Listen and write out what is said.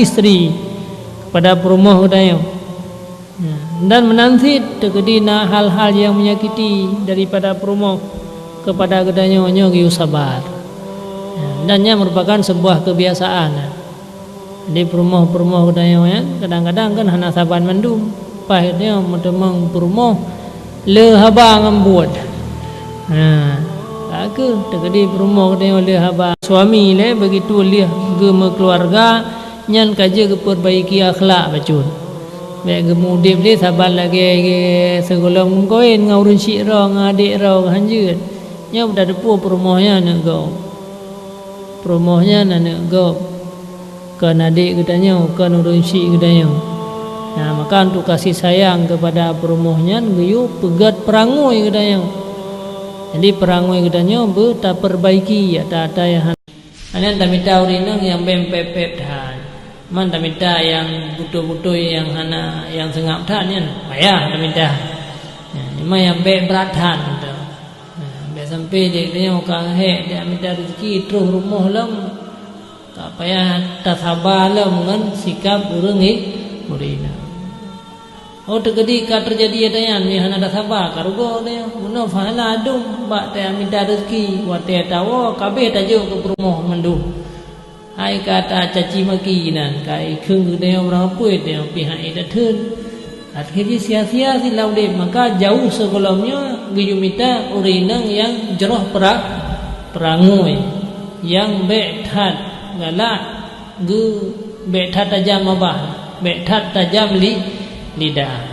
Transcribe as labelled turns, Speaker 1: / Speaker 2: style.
Speaker 1: istri kepada perumoh kedanya, dan menanti terkedina hal-hal yang menyakiti daripada perumoh kepada kedanya nyogi sabar, dan ia merupakan sebuah kebiasaan. Di perumoh kedanya kadang-kadang kan hana saban mendum pahitnya mentemang perumoh le haba ngambut. Aku terkedi perumoh kedanya le haba suami le begitu liah gema keluarga nyan kaje keperbaiki akhlak bacun. Baik gemudip dia saban lagi segolong koin ngaurun syira ngadik ra hanjeut. Nya dah depu perumohnya nak go. Perumohnya nak go. Kan adik katanya kan urun syik katanya. Nah, maka untuk kasih sayang kepada perumohnya geyu pegat perangoi katanya. Jadi perangoi katanya tak perbaiki ya tak yang anan tak minta urinang yang bempepep dah. Man tak minta yang butuh-butuh yang hana yang sengap dah ni payah tak minta. Cuma yang beratan tu. Be sampai dia katanya orang hek dia minta rezeki terus rumah lam. Tak payah tak sabar lam kan sikap urang urina. Oh terjadi ka terjadi adayan ni hana dak sabar karugo dia mun fahala adung bak teh minta rezeki wa teh tawo kabeh tajuk ke rumah mendung. Hai kata caci maki nan kai khung dia orang puai dia pihak ida thun. Akhirnya sia-sia silau dia maka jauh sebelumnya giyumita urinang yang jeroh perangoi yang bethat galak gu bethat tajam abah bethat tajam lidah.